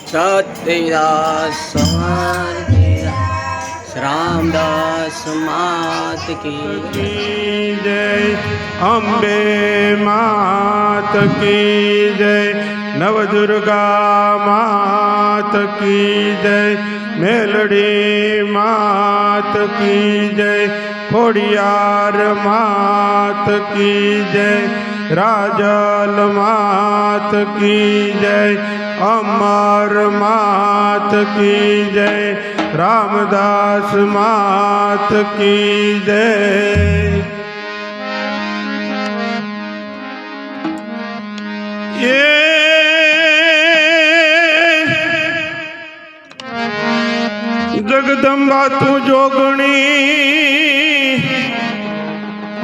सत्यदास रामदास मात की जय, अम्बे मात की जय, नवदुर्गा मात की जय, मेलड़ी मात की जय, खोड़ियार मात की जय, राजल मात की जय, अमर मात की जय, रामदास मात की जय। ये जगदंबा तू जोगणी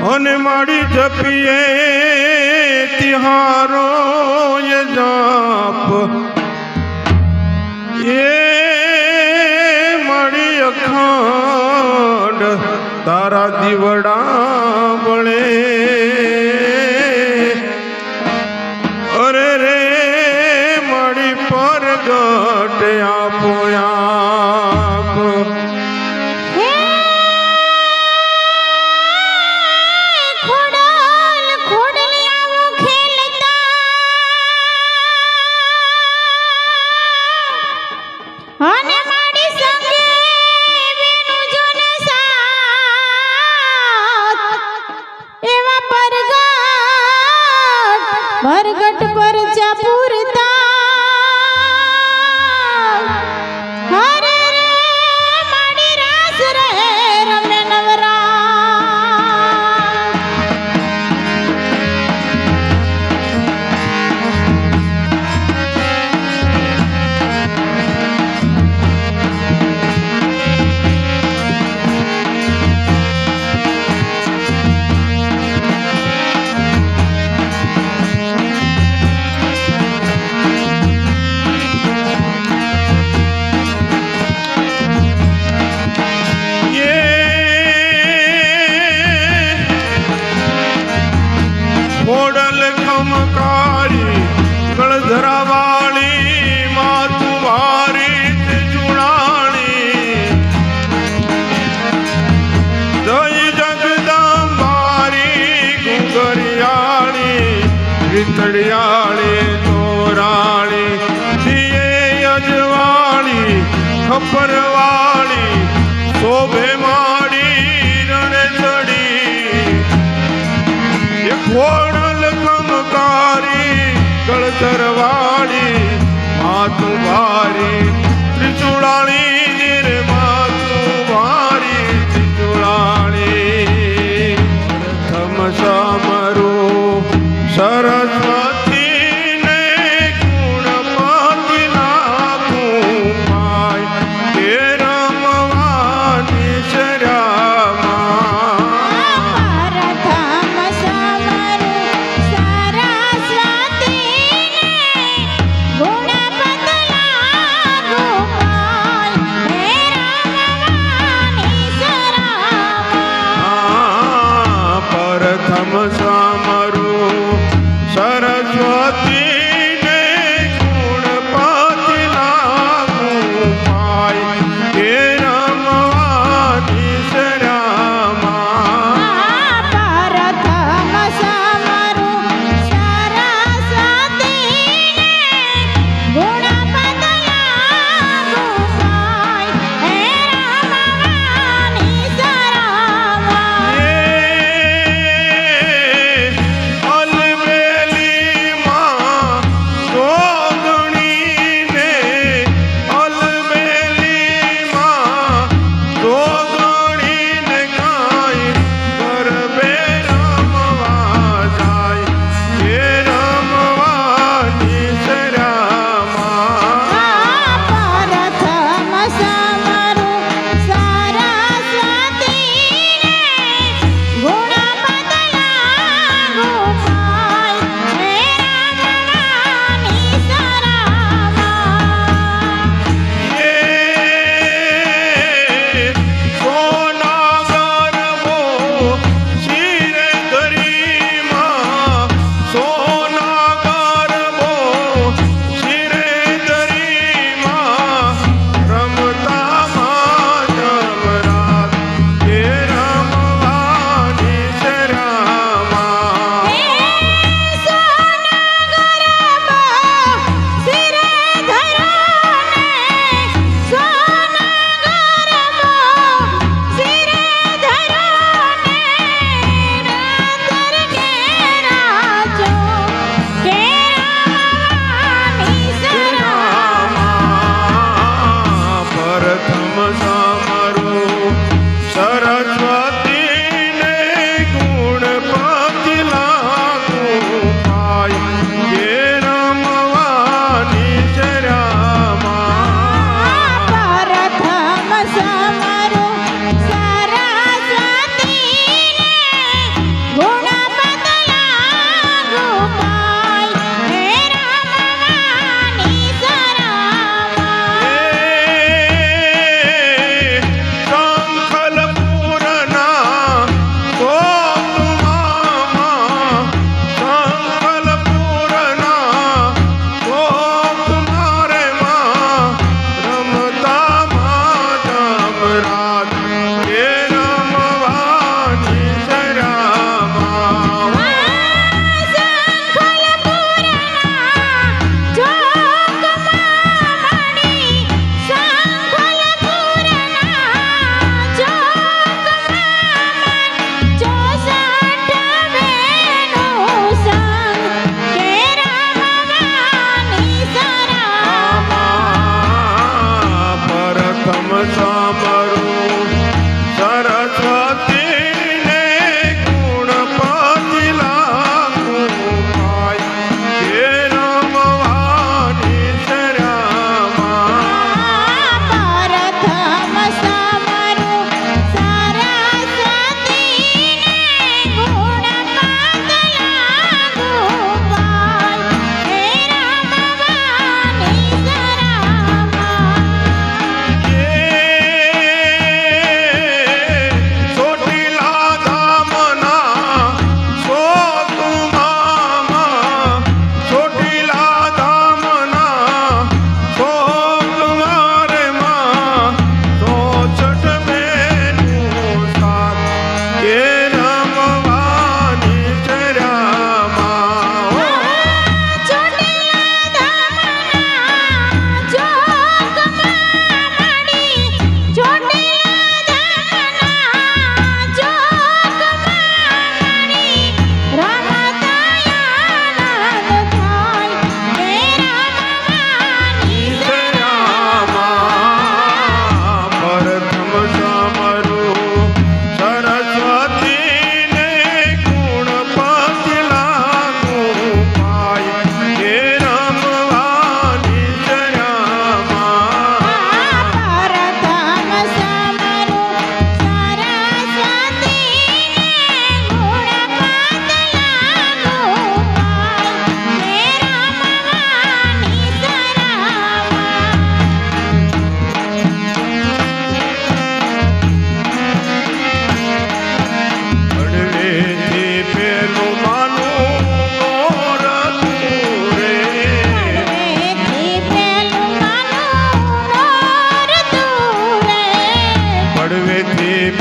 होने माड़ी जपिए तिहारो ये जाप, ये माड़ी अखंड तारा दीवड़ा बड़े, अरे रे माड़ी पर गट आपो आप। परगट पर चापुरता हरे रे माड़ी रास रहे रमे नवरा। खोडल खमकारी गलधरा वाली मातु भारी चुड़ाणी, जय जगदम्बारी घुंघरियाली गितड़ियाली चोराली, दिए अजवाली खपरवाली शोभे माड़ी रणे चढ़ी, ये खोडल खमकारी गलधरवाली मातु भारी त्रिचुड़ाली निर मातु भारी त्रिचुड़ाली। प्रथम समरो सरस्वती ने गुणपति नाकू पाय, हे रमवानी श्यामा। गुणपत लागू पाय,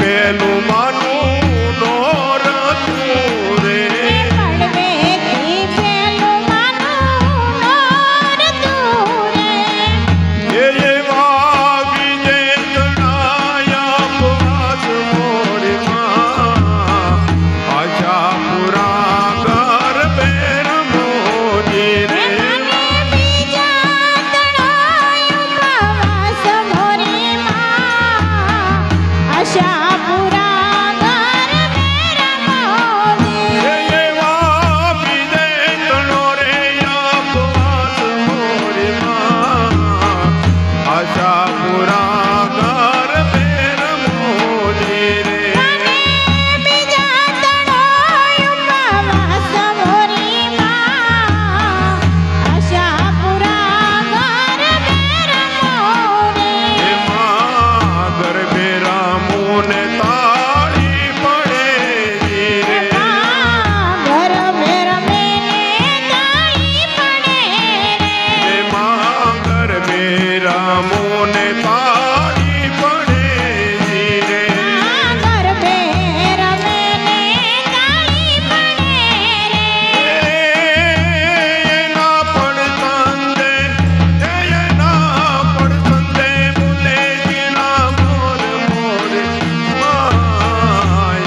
પેલું માનું નોરતું રે પડવેથી પેલું માનું નોરતું રે. એ વાગી જે તણાયા ઉપવાસ મોરમાં આશા પુરા ઘર બેર મોજી રે મને બીજા તણાય ઉપવાસ મોરીમાં આશાપુરા ઘર બેર મોદી. એવા બીજે તણો રે ઉપવાસ મોરમાં આશા પુરા ઘર બેર મોજી રે મને બીજા તણાય ઉપવાસ મોરીમાં આશાપુરા ઘર બેર મોદી. એમાં ગરબે રામુને તાળી પડે રે ઘર બેર મેને તાળી પડે રે. એમાં ગરબે રામુને તાળી પડે રે ઘર બેર મેને તાળી પડે રે. એના પડતંદે મુલે જીણા મોર મોર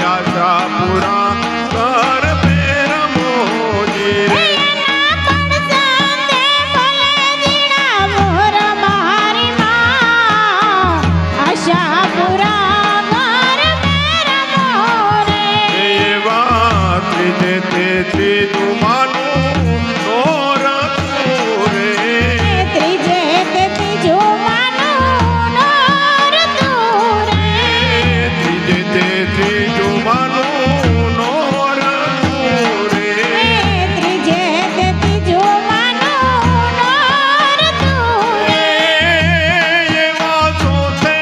આશા પુરા ઘર બેર મોજી રે એના પડસંદે ભલે જીણા મોર મારી માં આશાપુરા ઘર બેર મોરે. એવા ત્રીજે તે ત્રીજું માનું નોરતું રે ત્રીજે તે ત્રીજું માનું નોરતું રે. ત્રીજે તે ત્રીજું માનું નોરતું રે ત્રીજે તે ત્રીજું માનું નોરતું રે. એવા ચોથે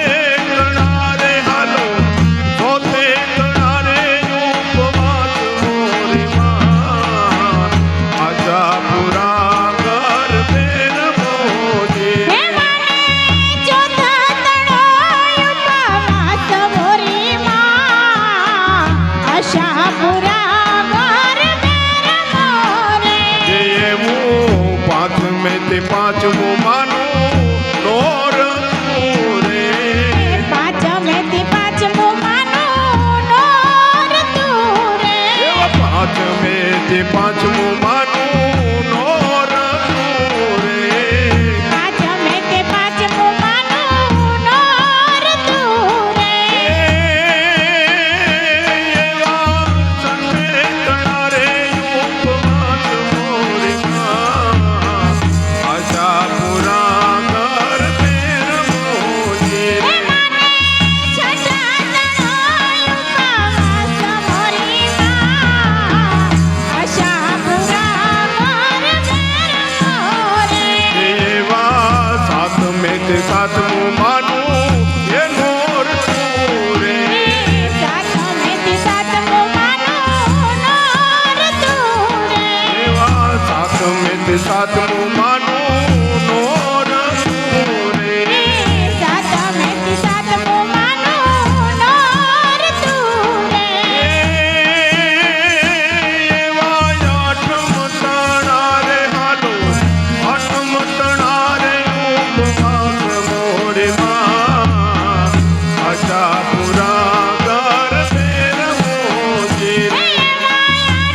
ગણા રે હાલો ચોથે ગણા રે ઉપવાસ મોરમાં આશા પુરા ઘર બેર મોજી હે મને ચોથા તણોય ઉપવાસ મોરીમાં આશાપુરા ઘર બેર મોરે. એવું પાંચમે તે પાંચમું માનું નોરતું રે પાંચમેથી પાંચમું માનું નોરતું રે. એવા પાંચમે તે પાંચમું માનું નોરતું રે પાંચમેથી પાંચમું માનું નોરતું રે. એવા સંતે તણા રે ઉપવાસ મોરમાં આશા પુરા ઘર બેર મોજી હે રે મને છઠ્ઠા તણોય ઉપવાસ મોરીમાં આશાપુરા ઘર બેર મોરે. એવા સાતમે તે સાતમું માનું એ નોરતું રે સાતમેથી સાતમું માનું નોરતું રે. એવા સાતમે તે સાતમું માનું નોરતું રે સાતમેથી સાતમું માનું નોરતું રે. એવા આઠમ તણા રે હાલો આઠમ તણા રે ઉપવાસ મોરમાં આશા પુરા ઘર બેર મોજી રે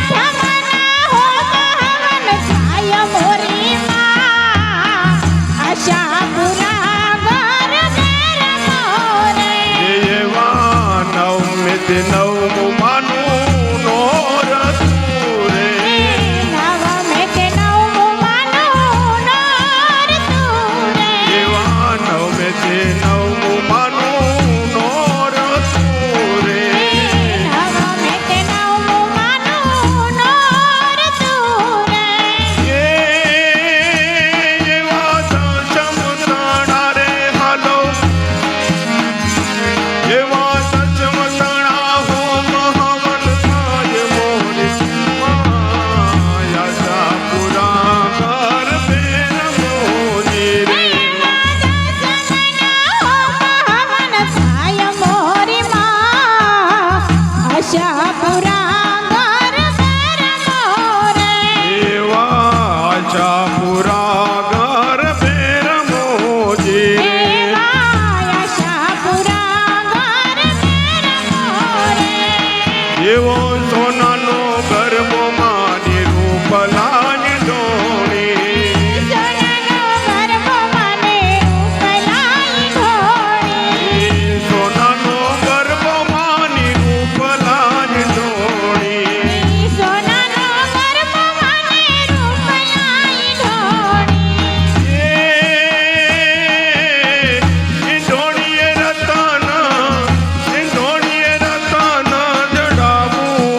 ઠમના હોમ હવન થાય મોરીમાં આશાપુરા ઘર બેર મોરે. એવા નવમે તે નવમું માનું નોરતું રે નવમે તે નવમું માનું નોરતું રે. એવા નવમે તે નવમું માનું નોરતું રે નવમે તે નવમું માનું નોરતું રે. એવા દશમ તણા રે હાલો એવા દશમ તણા હોમ હવન એવો સોનાનો ગરબો માની રૂપલાની ધોણી સોનાનો ગરબો માની રૂપલાની ધોણી એ ધોણીએ રતન જડાવું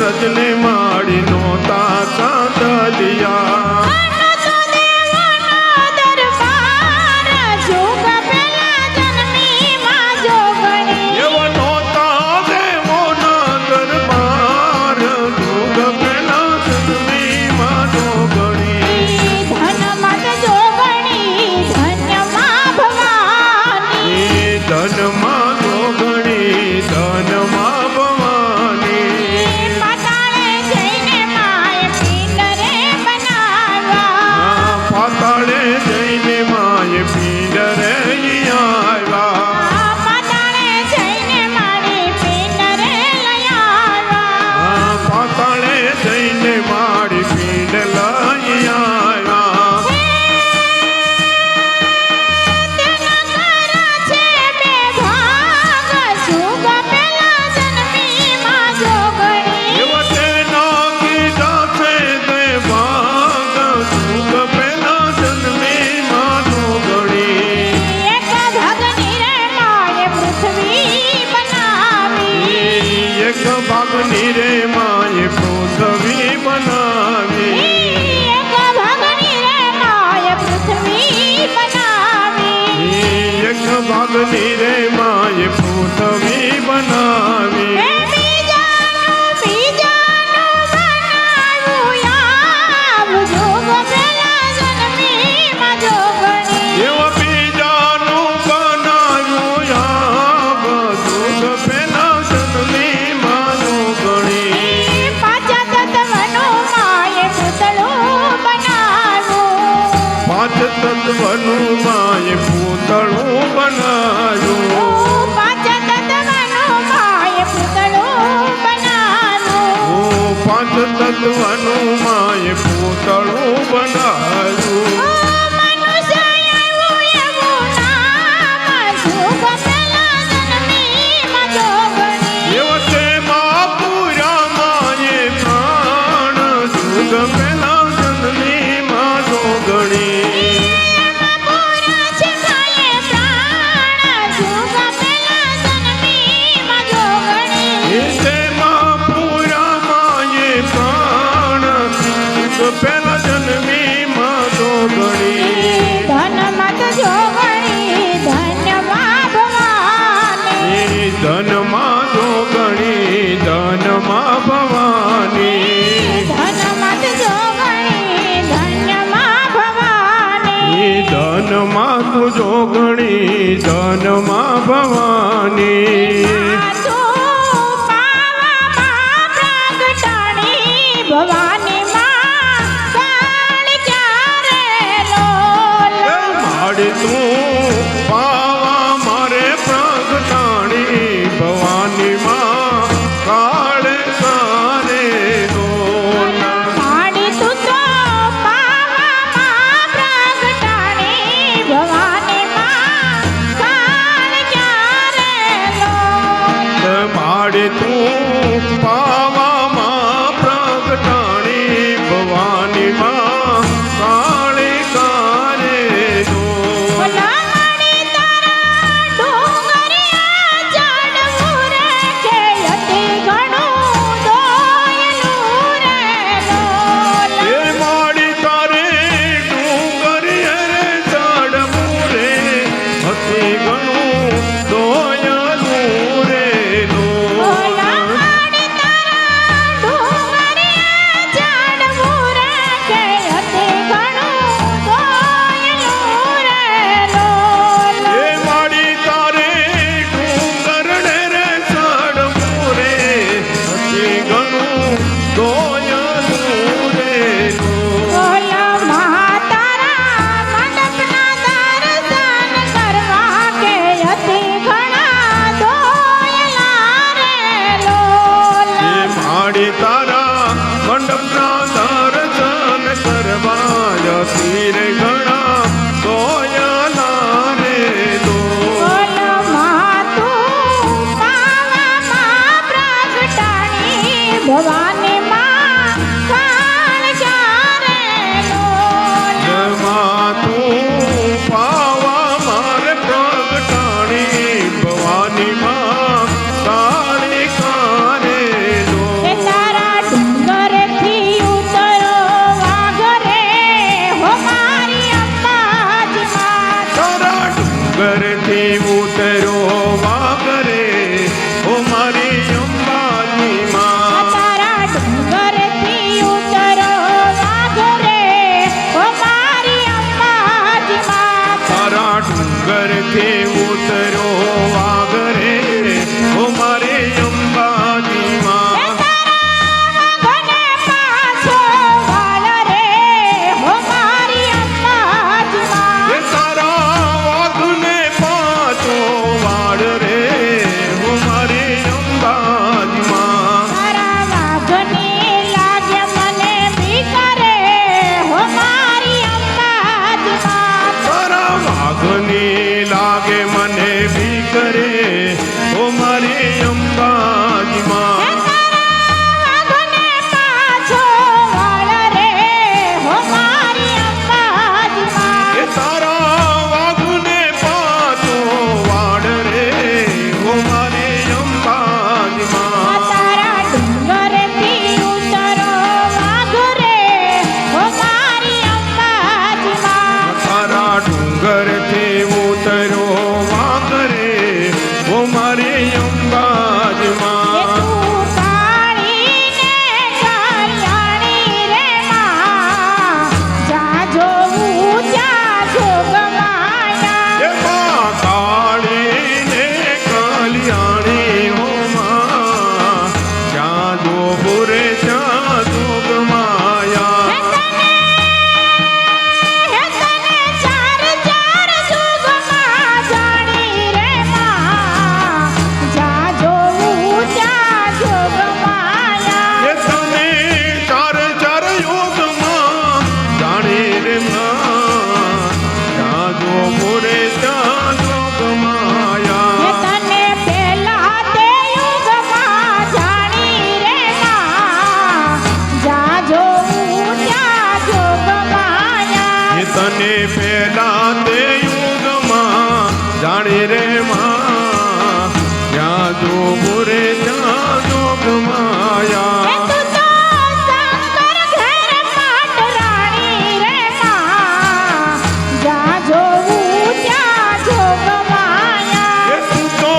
વ્રજને માડી નોતા કાંદલિયા. આનો તો દેવનો દરબાર, જોગ પેલા જન્મી માં જોગણી. એવો નોતા દેવોના દરબાર, જોગ પેલા જન્મી માં જોગણી. ધન મત જોગણી, ધન્ય માં ભવાની. ધનમાં જોગણી, ધનમાં ભવાની. પાતાળે જઈને માએ પિંડરે બનાવ્યા. પાતાળે જઈને માએ પિંડરે આવ્યા. પાતાળે જઈને મારી પિંડરે લઈ આવ્યા. પાતાળે જઈને મારી પીંડ લઈ આવ્યા. તેના કરા છે બે ભાગ, જોગ પેલા જન્મી માં જોગણી. એવો તેના કીધા છે તે ભાગ, સુખ પેલા જન્મી માં જોગણી. એક ભાગની રે માએ પૃથ્વી બનાવી. એક ભાગની રે માએ પૃથ્વી બનાવી. એક ભાગની રે માએ પૃથ્વી બનાવી. એક ભાગની રે માએ પૃથ્વી બનાવી. એ બીજાનું બનાવ્યું આવ, જોગ પેલા જન્મી માં જોગણી. એવા બીજાનું બનાવ્યું આ બધું પેલા જન્મી માં જોગણી. પાછા તત્વનું માએ પૂતળું બનાવ્યું. પાંચ તત્વનું માએ પૂતળું બનાવ્યું. પાછા તત્વનું માએ પૂતળું બનાવ્યું. પાંચ તત્વનું માએ પૂતળું બનાવ્યું. મનુષ્ય આવ્યું એવું નામ, જોગ પેલા જન્મી માં જોગણી. એવા તેમાં પૂરા માએ પ્રાણ, જુગ પેલા જન્મી માં જોગણી. પૂરા છે માએ પ્રાણ, જોગ પેલા જન્મી માં જોગણી. તેમાં પૂરા માએ પ્રાણ, જુગ પેલા જન્મી માં જોગણી. ધન મત જોગણી, ધન્ય માં ભવાની. ધનમાં જોગણી, ધનમાં ભવાની. ધન મત જોગણી, ધન્ય માં ભવાની. ધનમાં તું જોગણી, ધનમાં ભવાની. સાચું પાવામાં પ્રગટાણી, ભવાની માં કાળ ક્યારે લોલ. માડી તું પાવા મારે પ્રગટાણી, ભવાની માં કાળે કારે ડોલ. માડી તું તો પાવામાં પ્રગટાણી, ભવાની માં કાળ ક્યારે લોલ. માડી તું પાવામાં પ્રગટાણી, ભવાની માં કાળે કારે ડોલ. ભલામણી તારા ડુંગરિયા ચડવું રે, કે અતિ ઘણું દોયલું રે લોલ. એ માડી તારે ડુંગરીએ રે ચડવું રે, અતિ ઘણું દોયલું રે ડોલ. ભલામણી તારા ડુંગરિયા ચડવું રે, કે અતિ ઘણું દોયલું રે લોલ. એ માડી તારે ડુંગરને રે ચડવું રે, અતિ ઘણું દોયલું રે ડોલ. બોલો મહાતારા મંડપના દર્શન કરવા, કે અતિ ઘણા દોયલા રે લોલ. એ માડી તારા મંડપના દર્શન કરવા, તીર ઘણા દોયલા રે ડોલ. બોલો મહાતું પાવામાં પ્રગટાણી, ભવાની માં કાળ ક્યારે લોલ. જમા તું પાવા મારે પ્રગટાણી, ભવાની માં કાળી કારે એ ડોલ. તારા ઓ મારી અંબાજી હે માં તારા વાઘને પાછો વાળ રે હો મારી અંબાજી એ માં તારા વાઘને પાછો વાડ રે ઓ મારી અંબાજી માં તારા ડુંગરેથી ઉતરો વાઘ રે હો મારી અંબાજી માં તારા ડુંગરથી ઉતરો વાઘ રે ઓ મારી અંબાજી એ માં તું કાળીને કલ્યાણી રે માં જા જોવું ત્યાં જોગમાયા એ માં કાળી ને કલ્યાણી હો માં જ્યાં જોવું રે ત્યાં જોગ માયા હે તને ચાર ચાર જોગમાં જાણી રે માં જા જોવું ત્યાં જોગમાયા એ તને ચાર ચાર યોગમાં જાણી રે માં જ્યાં જોવું રે ત્યાં જોગ હે માયા તને પેલા તે યુગમાં જાણી રે માં જા જોવું ત્યાં જોગમાયા એ તને પેલા તે યુગમાં જાણી રે માં જ્યાં જોવું રે ત્યાં જોગ હે માયા તું તો શંકર ઘેર પાટ રાણી રે માં જા જોવું ત્યાં જોગમાયા એ તું તો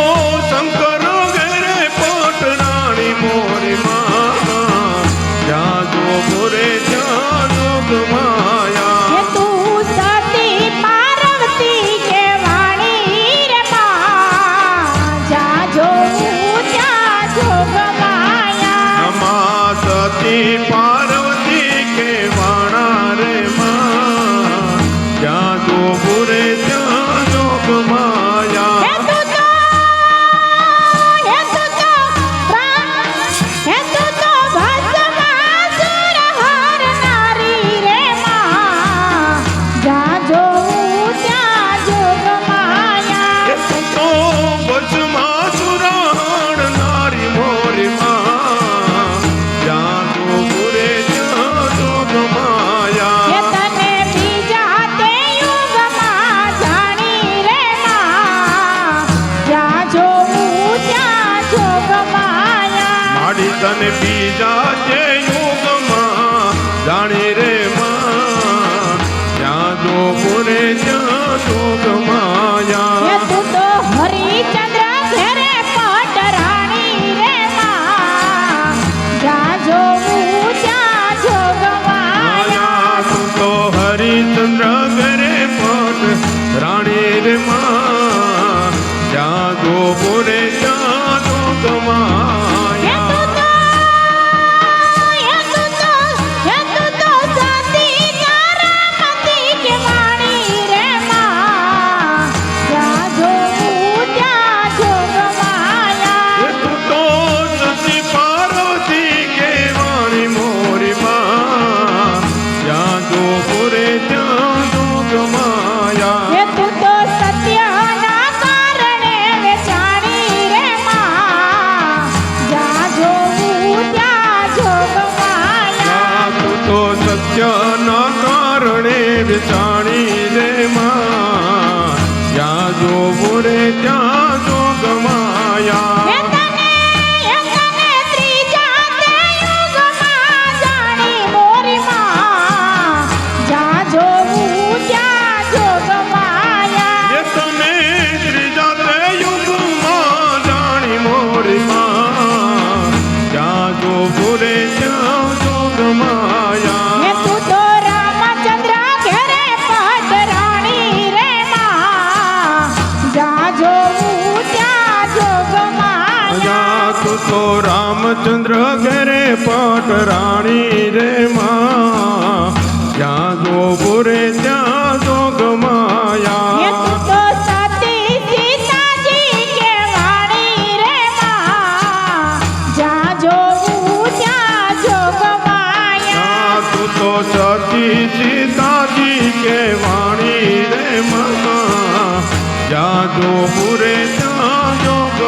શંકર ઘેરે પટરાણી મોરી માં જ્યાં જોવું રે ત્યાં જોગ હે માયા તું સતી પાર્વતી કે વાણી રે માં જા જોવું ત્યાં જોગમાયા નમા સતી પાર્વતી કે વાણા રે માં જ્યાં જોવું રે ત્યાં જોગ હે માયા તું તો ભસ્માસુર હરનારી રે માં જા જોવું ત્યાં જોગમાયા એ તું તો ભસ્મા સુરાણ નારી મોરી માં જ્યાં જોવું રે ત્યાં જોગ હે માયા તને બીજા તે યુગમાં જાણી રે માં જા જોવું ત્યાં જોગમાયા માડી તને બીજા જે યુગમાં જાણી રે માં જ્યાં જોવું રે ત્યાં જોગ હે માયા તું તો હરિચંદ્ર ઘેરે પટરાણી રે માં જા જોવું ત્યાં જોગમાયા માયા તું તો હરિચંદ્ર ઘરે પટ રાણી રે માં જ્યાં જોવું રે ત્યાં જોગ હે માયા તું તો સતી તારામતી કે વાણી રે માં જા જોવું ત્યાં જોગમાયા એ તું તો સતી પાર્વતી કે વાણી મોરી માં જ્યાં જોવું રે ત્યાં જોગ માયા હે તું તો સત્યના કારણે વેચાણી રે માં જા જોવું ત્યાં જોગમાયા તું તો સત્યના કારણે વિચાણી રે માં જ્યાં જોવું રે ત્યાં જોગ હે માયા તને ત્રીજા તે યુગમાં જાણી મોરી માં જા જોવું ત્યાં જોગમાયા એ તને ત્રીજા તે યુગમાં જાણી મોરી માં જ્યાં જોવું રે ત્યાં જોગ હે માયા તું તો રામચંદ્ર ઘેરે પટરાણી રે માં જા જોવું ત્યાં જોગમાયા તું તો રામચંદ્ર ઘરે પટ રાણી રે માં જ્યાં જોવું રે ત્યાં જોગ હે માયા તું તો સતી સીતાજી કે વાણી રે માં જા જોવું ત્યાં જોગમાયા તું તો સતી સીતાજી કે વાણી રે માં જ્યાં જોવું રે ત્યાં જોગ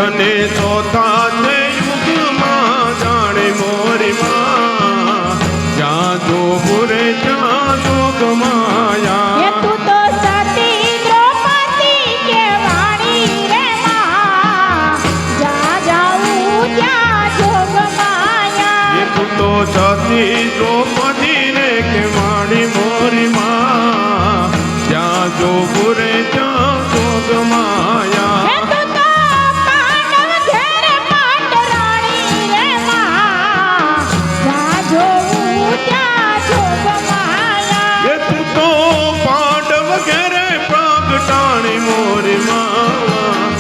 તને ચોથા તે યુગમાં જાણે મોરી માં જ્યાં જો પૂરે ત્યાં જોગ હે માયા તું તો સતી દ્રૌપદી કહેવાણી રે માં જા જાઉં ત્યાં જોગ માયા એ તું તો સતી દ્રૌપદી ને કે વાણી મોરી માં જ્યાં જો પૂરે ત્યાં જોગ હે માયા તું તો પાંડવ ઘેર પાટરાણી રે માં જા જોઉં ત્યાં જોગ માયા એ તું તો પાંડવ ઘેરે પ્રગટાણી મોરી માં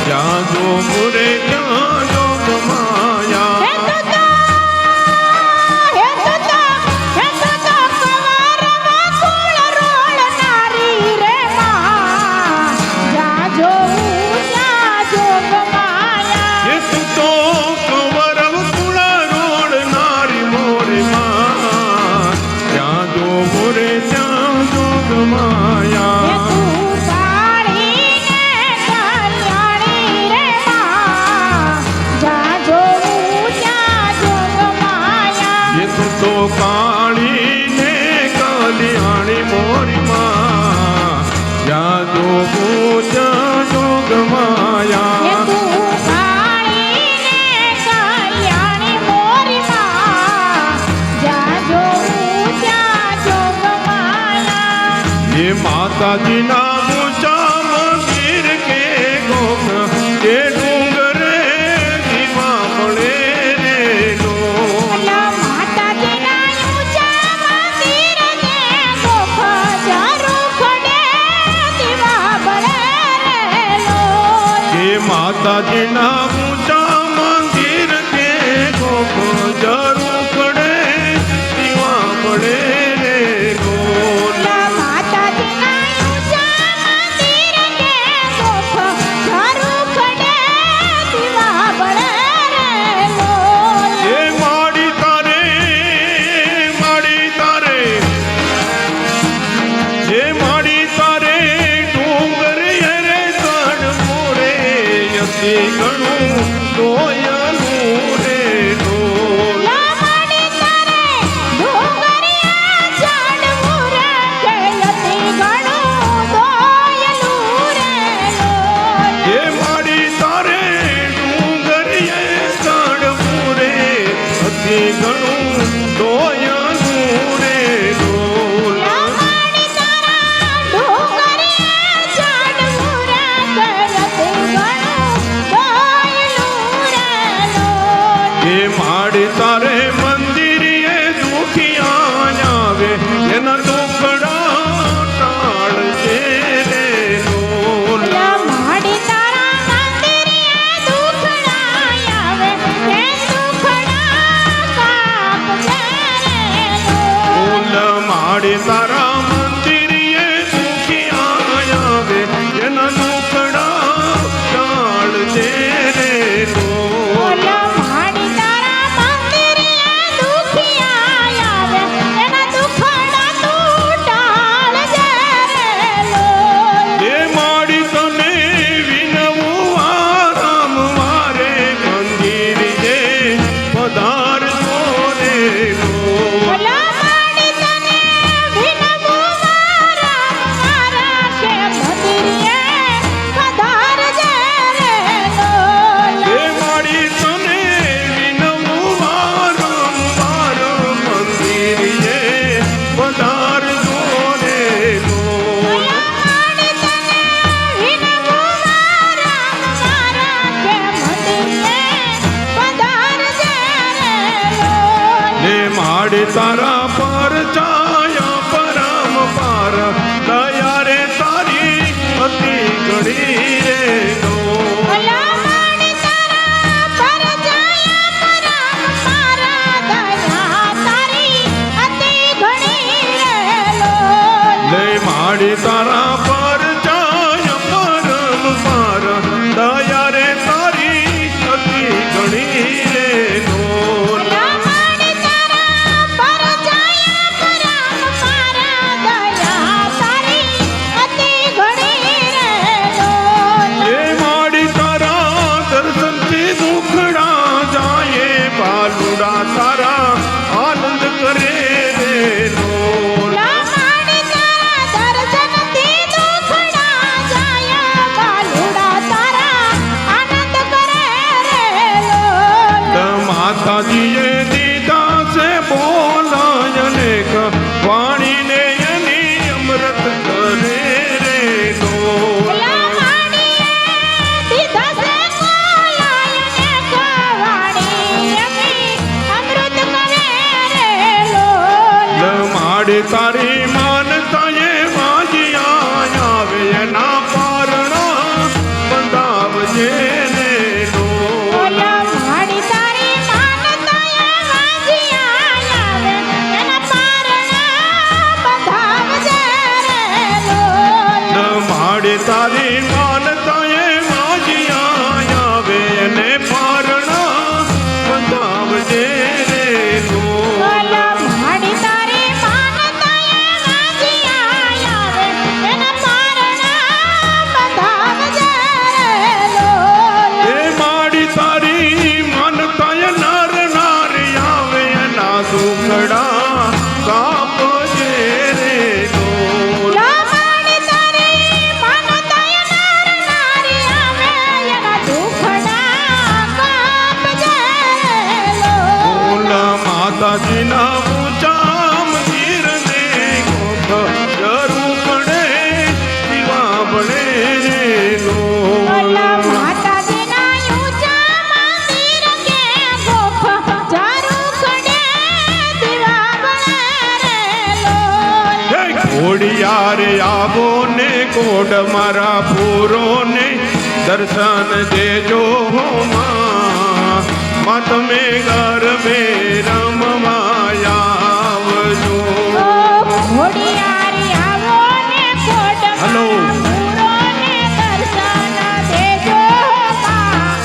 જ્યાં જો પૂરે ત્યાં જોગ હે માયા તું તો કવારમાં કુળ રોળનારી રે માં જા જોઉં ત્યાં જોગ માયા એ તું તો કવરવ કુળા રોડ નારી મોરી માં ત્યાં જો પૂરે ત્યાં જોગ હે માયા તું કાળી ને કલ્યાણી રે માં જા જોઉં ત્યાં જોગ માયા એ તું તો કાળી ને કલિયાણી મોરી માં જ્યાં જો પૂજા જોગ હે માયા તું કાળી ને કલ્યાણી મોરી માં જા જોઉં ત્યાં જોગ માયા ये माताजीना ऊंचा मंदिर के गोप के डूंगरे दीवा पड़े रे लो અલા માતાજીના ઊંચા મંદિર ને ગોખ જારું ખડે દીવા બળે રે લોલ ये माताजीना ऊंचा मंदिर के गोप जरू खड़े दीवा पड़े रे गोल અલા માતાજીના ઊંચા મંદિર ને ગોખ જારું ખડે દીવા બળે રે લોલ ये माड़ी तारे ये माड़ी तारे डूंगर रे कण मोरे यति घणું દોયલું રે ડોલ લામાડી તારે ડુંગરિયા ચડવું રે કેયતી ઘણું દોયલું રે લોલ ये माड़ी तारे डूंगर कण मोरे यति घणું દોયલું રે ડોલ લામાડી તારા ડુંગરિયા ચડવું રે કેયતી ઘણું દોયલું રે લોલ એ માડી તારે મંદિરે દુખિયા આવે એના દુખડા ટાળ છે રે લોલ લામાડી તારા મંદિરે દુખડા આવે હે દુખડા કાપજે રે લોલ ઓલ માડી તારા મંદિરે દુખિયા આવે એના દુખડા ટાળ છે રે લોલ ઓલા માડી તારા માતાજીએ દીધા છે બોલાય અનેક વાણીને એની અમૃત કરે રે ડોલ. ઓલા માડીએ દીધા છે બોલાયને કવાણી એમી અમૃત કરે રે લોલ. માડી તારી માનતા એ વાજિયા આવે એના પારણા બંધાવજે ને ડોલ. ઓલા માડી તારી માનતા એ વાજિયા આવે એના પારણા બંધાવજે રે લોલ. માડી તારી માનતા એ વાજિયા આવે એને પારણા બંધાવજે રે ડોલ. ઓલા માડી તારી માનતા એ વાજિયા આવે એના પારણા બંધાવજે રે લોલ. એ માડી તારી માનતા એ નર નારી આવે એના દુખડા કાપજે રે ડોલ. લા માડી તારી માનતા એ નર નારી આવે એના દુખડા કાપજે રે લોલ. ઓલા માતાજીના ઊંચા મંદિરને કોક જરૂર પડે દીવા બળે રે ડોલ. ઓલા માતાજીના ઊંચા મંદિર કે ગોખ જારું ખડે દીવા બળે રે લોલ. હે ઘોડિયારે આવો ને કોડ મારા પૂરો ને દર્શન દેજો હો માં. તમે ગરબે રમવા આવજો. ઓ ઘોડિયારી આવો ને કોટમાં હલો. પૂરોને દર્શન દેજો માં.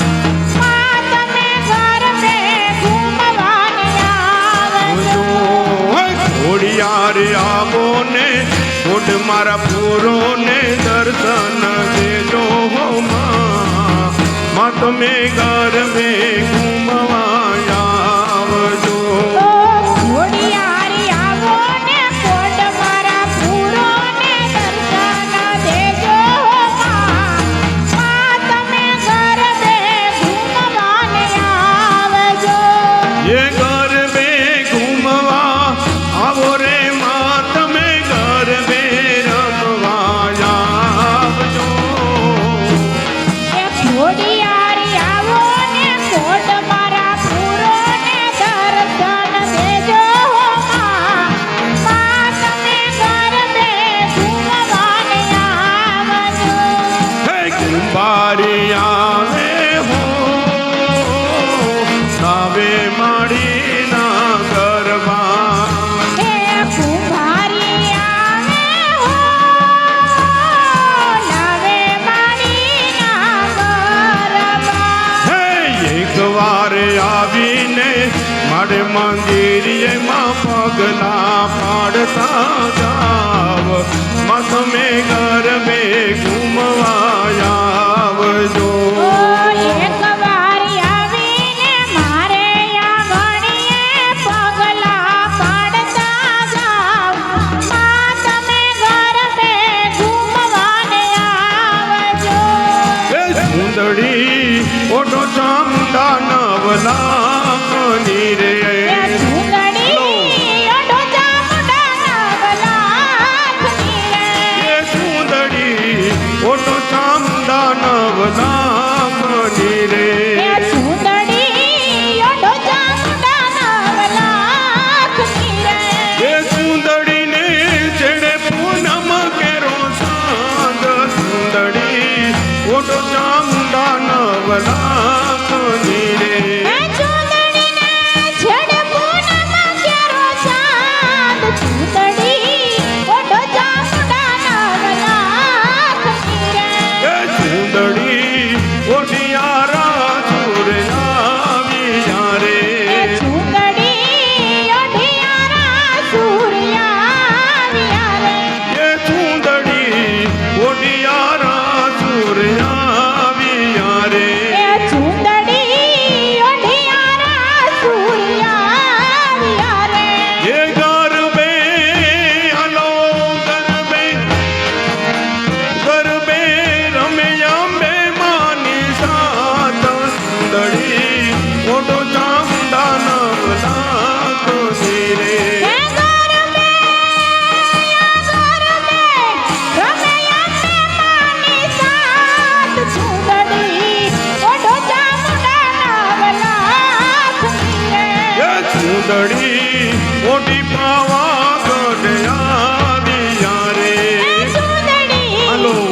માં તમે ગરબે ઘૂમવાને આવજો. ઘોડિયારે આવો ને કોડ મારા પૂરો ને દર્શન દેજો હો માં. તમે ગરબે ઘૂમવા આવજો. ઓ ઘોડિયારી આવો ને કોટ મારા પૂરોને દર્શન દેજો માં. માં તમે ગરબે ઘૂમવાને આવજો. એ ગરબે ઘૂમવા આવો રે માં. તમે ગરબે રમવા આવજો. એ ઘોડિયારી આવો ને કોટ મારા પૂરોને દર્શન દેજો માં. માં તમે ગરબે ઘૂમવાને આવજો. હે કુંભારી આવે હો સાવે માડીના ગરબા. હે કુંભારી આવે હો લાવે માડીના ગરબા. હે એક વાર આવીને મારે મંદિરમાં પગલા પાડતા જાવ. માં તમે ગરબે ઘૂમવા આવજો. ઓ એક વાર આવીને મારે આંગણીએ પગલા પાડતા જાવ. માં તમે ગરબે ઘૂમવાને આવજો. હે સુંદરી ઓટો ચામુંડા નવલાની રે. એ સુંદરી ઓઢો ચામુંડા નવલાખની રે. એ સુંદરી ઓટો ચામુંડા નવલાની રે. એ સુંદરી ઓઢો ચામુંડા નવલાખની રે. એ સુંદરીને છેડે પૂનમ કેરો ચાંદ. સુંદરી ઓટો ચામુંડા નવલાની રે. એ ચૂંદડીને છેડે પૂનમ કેરો ચાંદ. ચૂંદડી ઓઢો ચામુંડા નવલાખની રે. એ સુંદરી ઓઢિયારા સુર આવ્યા રે. એ ચૂંદડી ઓઢિયારા સૂર્યાવ્યા રે. એ સુંદરી ઓઢિયારા સુર આવ્યા રે. એ સુંદરી મોટી પાવાગઢ આવ્યા રે સુંદડી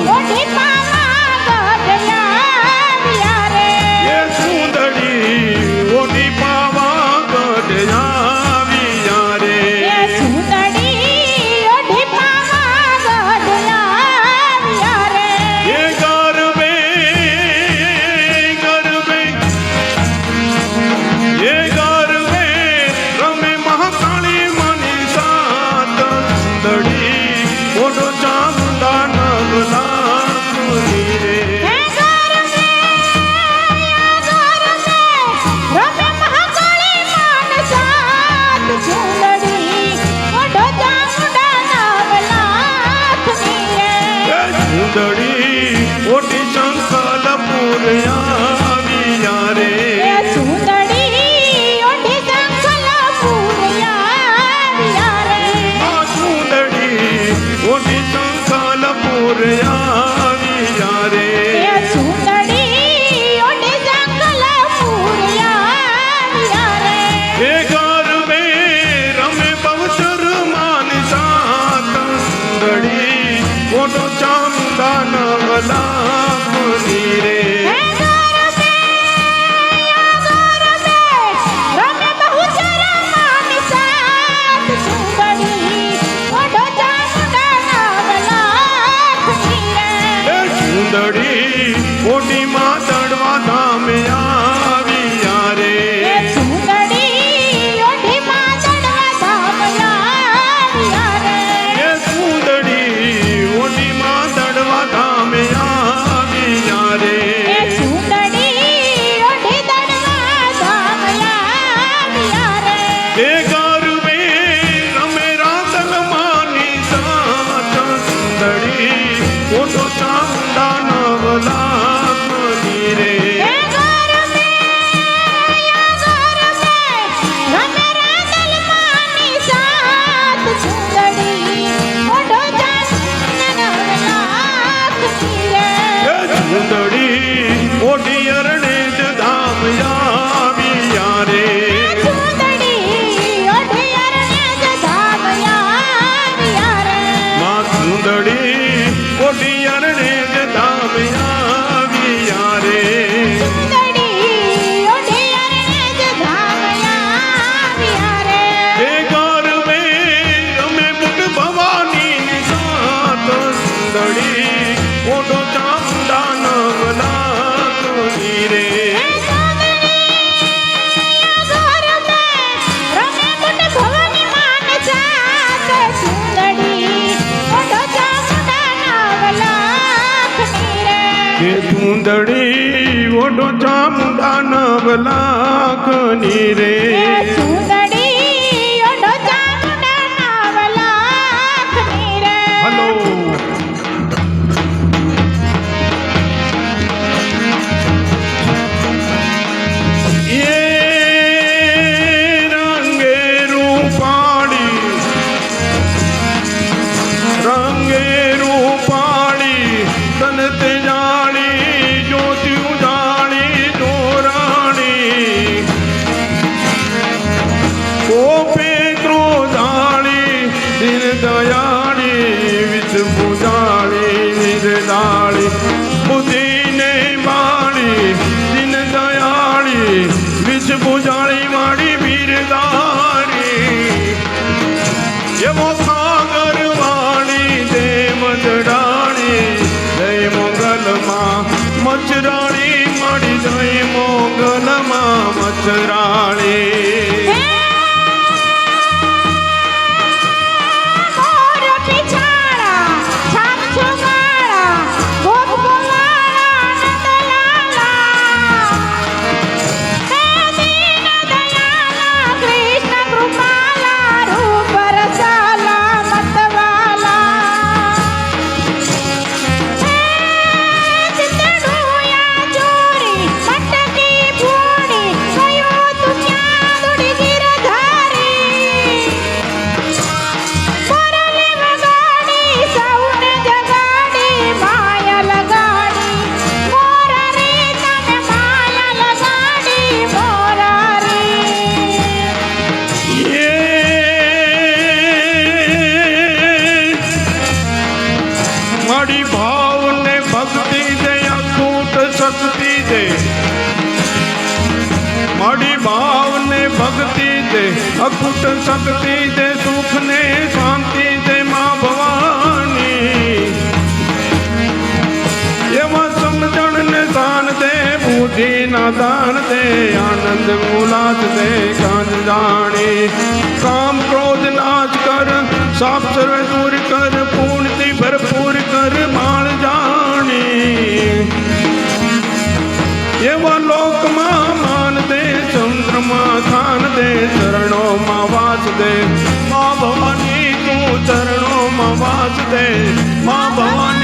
મોટી પાવાગઢ આવ્યા રે એ સુંદરી મોટી પાવાગઢ આવ્યા રે સુંદડી મોટી પાવાગઢ આવ્યા રે એ ગરબે ગરબે એ ગરબે રમે મહાકાળી મની સાત સુંદરી મોટો ચામુંડા નગલા મુની રે હે ગરબે રમે મહાકાળી માન સાત સુંદડી મોઢો ચામુંડા નવલાખની રે એ સુંદરી મોટી શંકલપુર આવ્યા રે એ સુંદડી ઓઢી સંકલપુર આવ્યા રે આ સુંદરી મોટી શંકલપુર આવ્યા રે એ સુંદડી ઓઢી સંકલપુર આવ્યા રે એ ગરબે રમે બહુચર માન સાત સુંદરી મોટો ચામુંડા નવલા મુની રે હે ગરબે રમે બહુચર માન સાત સુંદડી ઓઢો ચામુંડા નવલાખની રે એ સુંદરી મોટી માતડવા ધામ આવ્યા રે એ સુંદડી ઓઢી માતડવા ધામ આવ્યા રે એ સુંદડી મોટી માતડવા ધામ આવ્યા રે એ સુંદડી ઓઢી દડવા ધામ આવ્યા રે એ ગરબે રમે રાતલ માની સાત સુંદડી મોટો ચામુંડા નવલા મુની રે એ ગરબે રમે રાંદલ માની સાત સુંદડી ઓઢો ચામુંડા નવલાખની રે એ સુંદડી મોટી અરણે જ ધામ આવ્યા રે સુંદડી ઓઢી અરણ્ય જ ધામ આવ્યા રે માં સુંદડી મોટી અરણે જ ધામ આવ્યા રે સુંદડી ઓઢી અરણ્ય જ ધામ આવ્યા રે એ ગરબે રમે બુટ ભવાની સાત સુંદડી મોટો ચામુંડા નવલા મુની રે એ સુંદડી ગરબે રમે બુટ ભવાની માન સાત સુંદડી ઓઢો ચામુંડા નવલાખની રે એ સુંદડી મોટો ચામુંડા નવલાખની રે એ સુંદડી ઓઢો ચામુંડા નવલાખની રે હલો એ રંગે રૂપાળી તન તે જાણી જ્યોતિ ઉજાણી દોરાણી કોપે ક્રોધાળી દિન દયાળી વિચ પૂજાળી નિર્દાળી બુદ્ધિને બાળી દિન દયાળી વિચ પૂજાળી વાળી બિરદારી એવો સાગર વાળી દે મજડાણી જય મોગલમાં મચરાણી માડી જય મોગલમાં મચરાણી મોર પીછાડા છાપ છુગાડા ભોગ ભોગાડા નંદલાલા હે દીન દયાલા કૃષ્ણ કૃપાલા રૂપ રસાલા મતવાલા હે ચિતડુયા ચોરી મટકી ફોડી ગયો તું ક્યાં દોડી દે માડી ભાવ ને ભક્તિ દે અકુટ શક્તિ દે સુખ ને શાંતિ દે માં ભવાની એવા સમજણ ને દાન દે બુદ્ધિ ના દાન દે આનંદ ઉલ્લાસ દે કાંજ જાણી કામ ક્રોધ નાશ કર સાપ સર્વ દૂર કર પૂર્ણથી ભરપૂર કર માળ જાણી એવા લોકમાં માન દે ચંદ્રમાં થાન દે ચરણોમાં વાસ દે મા ભવાની તું ચરણોમાં વાસ દે મા ભવાની